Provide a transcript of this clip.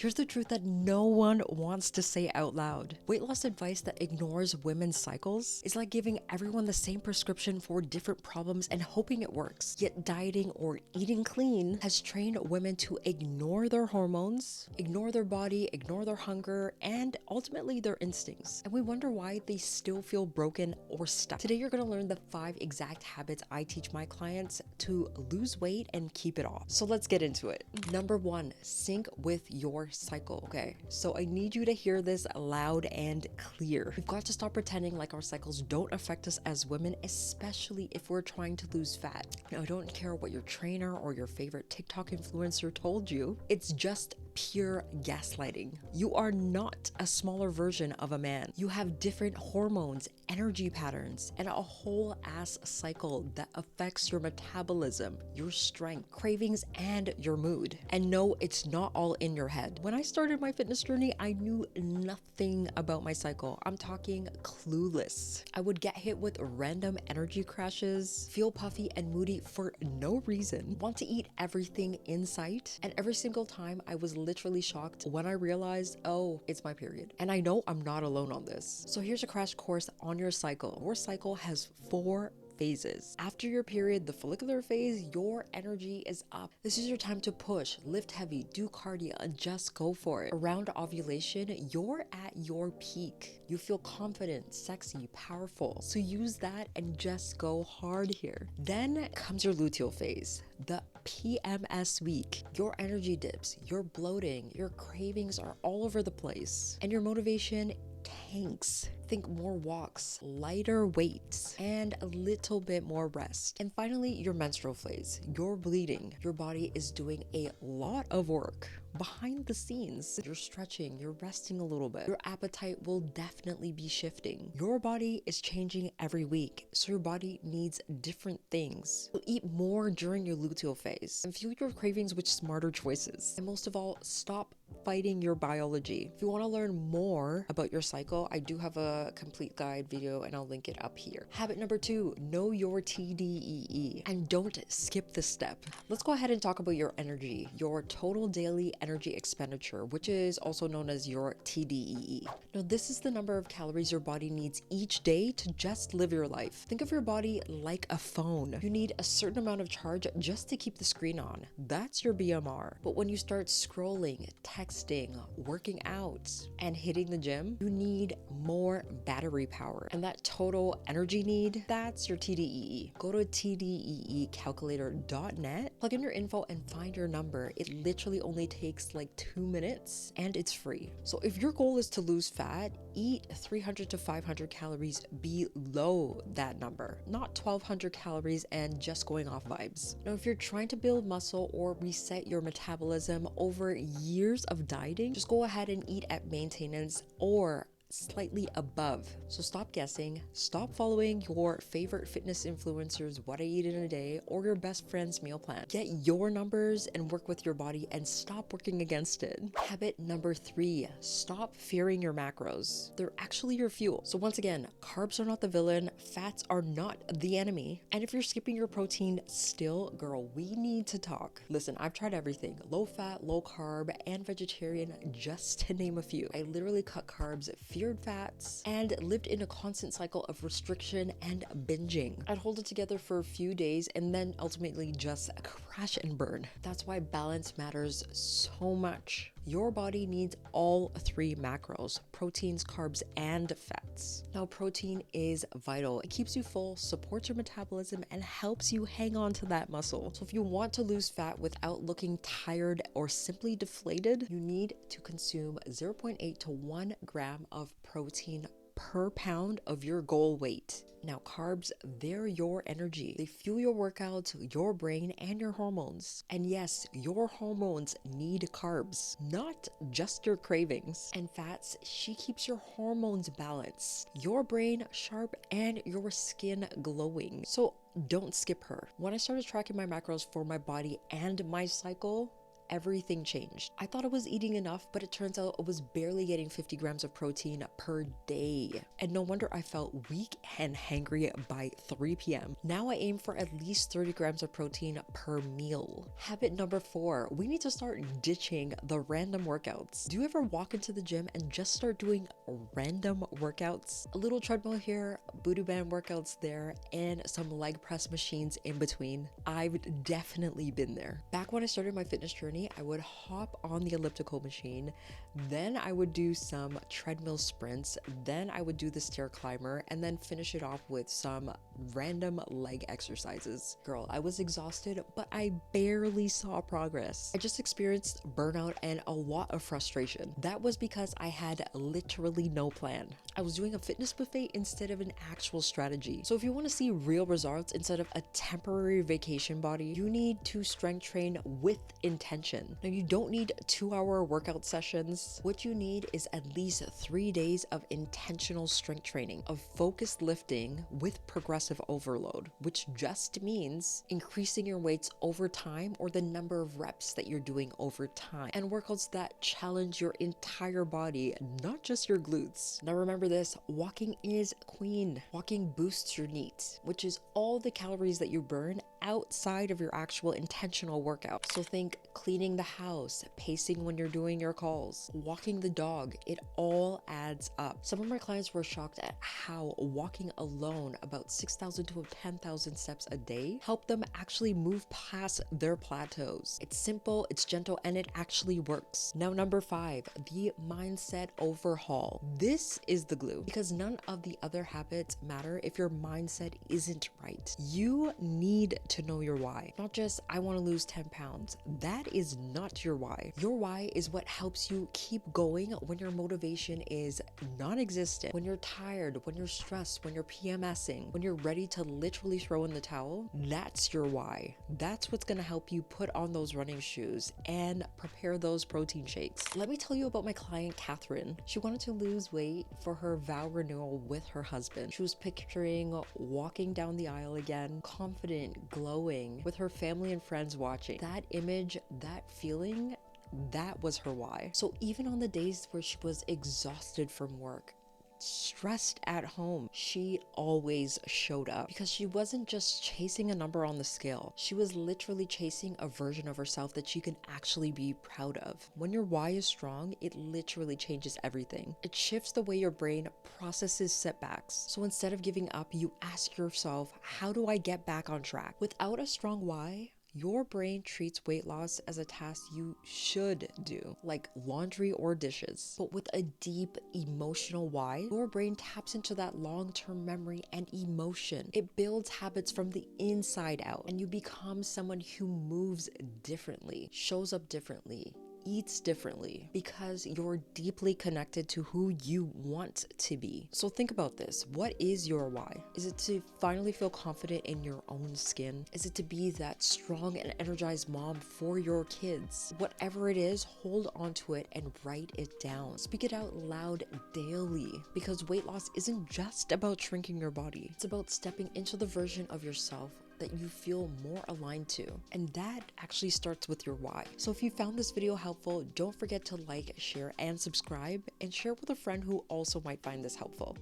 Here's the truth that no one wants to say out loud. Weight loss advice that ignores women's cycles is like giving everyone the same prescription for different problems and hoping it works. Yet dieting or eating clean has trained women to ignore their hormones, ignore their body, ignore their hunger, and ultimately their instincts. And we wonder why they still feel broken or stuck. Today you're going to learn the 5 exact habits I teach my clients to lose weight and keep it off. So let's get into it. Number 1, sync with your cycle. Okay, so I need you to hear this loud and clear. We've got to stop pretending like our cycles don't affect us as women, especially if we're trying to lose fat. Now, I don't care what your trainer or your favorite TikTok influencer told you. It's just pure gaslighting. You are not a smaller version of a man. You have different hormones, energy patterns, and a whole ass cycle that affects your metabolism, your strength, cravings, and your mood. And no, it's not all in your head. When I started my fitness journey, I knew nothing about my cycle. I'm talking clueless. I would get hit with random energy crashes, feel puffy and moody for no reason, want to eat everything in sight, and every single time I was literally shocked when I realized, oh, it's my period. And I know I'm not alone on this. So here's a crash course on your cycle. Your cycle has 4 phases. After your period, the follicular phase, your energy is up. This is your time to push, lift heavy, do cardio, and just go for it. Around ovulation, you're at your peak. You feel confident, sexy, powerful. So use that and just go hard here. Then comes your luteal phase, the PMS week. Your energy dips, you're bloating, your cravings are all over the place, and your motivation tanks. Think more walks, lighter weights, and a little bit more rest. And finally, your menstrual phase. You're bleeding. Your body is doing a lot of work behind the scenes. You're stretching, you're resting a little bit. Your appetite will definitely be shifting. Your body is changing every week, so your body needs different things. So eat more during your luteal phase and fuel your cravings with smarter choices. And most of all, stop fighting your biology. If you want to learn more about your cycle, I do have a complete guide video and I'll link it up here. Habit number 2, know your TDEE and don't skip this step. Let's go ahead and talk about your energy, your total daily energy expenditure, which is also known as your TDEE. Now, this is the number of calories your body needs each day to just live your life. Think of your body like a phone. You need a certain amount of charge just to keep the screen on. That's your BMR. But when you start scrolling, texting, working out, and hitting the gym, you need more battery power. And that total energy need, that's your TDEE. Go to tdeecalculator.net, plug in your info, and find your number. It literally only takes like 2 minutes and it's free. So if your goal is to lose fat, eat 300 to 500 calories below that number, not 1200 calories and just going off vibes. Now, if you're trying to build muscle or reset your metabolism over years of dieting, just go ahead and eat at maintenance or slightly above. So stop guessing, stop following your favorite fitness influencers, what I eat in a day, or your best friend's meal plan. Get your numbers and work with your body and stop working against it. Habit number 3, stop fearing your macros. They're actually your fuel. So once again, carbs are not the villain, fats are not the enemy. And if you're skipping your protein still, girl, we need to talk. Listen, I've tried everything, low fat, low carb, and vegetarian, just to name a few. I literally cut carbs, feared fats, and lived in a constant cycle of restriction and binging. I'd hold it together for a few days and then ultimately just crash and burn. That's why balance matters so much. Your body needs all 3 macros: proteins, carbs, and fats. Now, protein is vital. It keeps you full, supports your metabolism, and helps you hang on to that muscle. So if you want to lose fat without looking tired or simply deflated, you need to consume 0.8 to 1 gram of protein per pound of your goal weight. Now, carbs, they're your energy. They fuel your workouts, your brain, and your hormones. And yes, your hormones need carbs, not just your cravings. And fats, she keeps your hormones balanced, your brain sharp, and your skin glowing. So don't skip her. When I started tracking my macros for my body and my cycle, everything changed. I thought I was eating enough, but it turns out I was barely getting 50 grams of protein per day. And no wonder I felt weak and hangry by 3 p.m. Now I aim for at least 30 grams of protein per meal. Habit number 4, we need to start ditching the random workouts. Do you ever walk into the gym and just start doing random workouts? A little treadmill here, booty band workouts there, and some leg press machines in between. I've definitely been there. Back when I started my fitness journey, I would hop on the elliptical machine, then I would do some treadmill sprints, then I would do the stair climber, and then finish it off with some random leg exercises. Girl, I was exhausted, but I barely saw progress. I just experienced burnout and a lot of frustration. That was because I had literally no plan. I was doing a fitness buffet instead of an actual strategy. So if you want to see real results instead of a temporary vacation body, you need to strength train with intention. Now, you don't need 2-hour workout sessions. What you need is at least 3 days of intentional strength training, of focused lifting with progressive overload, which just means increasing your weights over time or the number of reps that you're doing over time, and workouts that challenge your entire body, not just your glutes. Now remember this, walking is queen. Walking boosts your NEAT, which is all the calories that you burn outside of your actual intentional workout. So think cleaning the house, pacing when you're doing your calls, walking the dog, it all adds up. Some of my clients were shocked at how walking alone about 6,000 to 10,000 steps a day helped them actually move past their plateaus. It's simple, it's gentle, and it actually works. Now, number 5, the mindset overhaul. This is the glue, because none of the other habits matter if your mindset isn't right. You need to know your why. Not just, I want to lose 10 pounds. That is not your why. Your why is what helps you keep going when your motivation is non-existent, when you're tired, when you're stressed, when you're PMSing, when you're ready to literally throw in the towel. That's your why. That's what's going to help you put on those running shoes and prepare those protein shakes. Let me tell you about my client, Catherine. She wanted to lose weight for her vow renewal with her husband. She was picturing walking down the aisle again, confident, glowing, with her family and friends watching. That image, that feeling, that was her why. So even on the days where she was exhausted from work, stressed at home, she always showed up, because she wasn't just chasing a number on the scale. She was literally chasing a version of herself that she can actually be proud of. When your why is strong, it literally changes everything. It shifts the way your brain processes setbacks. So instead of giving up, you ask yourself, how do I get back on track? Without a strong why, your brain treats weight loss as a task you should do, like laundry or dishes. But with a deep emotional why, your brain taps into that long-term memory and emotion. It builds habits from the inside out, and you become someone who moves differently, shows up differently, eats differently, because you're deeply connected to who you want to be. So think about this. What is your why? Is it to finally feel confident in your own skin? Is it to be that strong and energized mom for your kids? Whatever it is, hold on to it and write it down. Speak it out loud daily, because weight loss isn't just about shrinking your body. It's about stepping into the version of yourself that you feel more aligned to. And that actually starts with your why. So if you found this video helpful, don't forget to like, share, and subscribe, and share with a friend who also might find this helpful.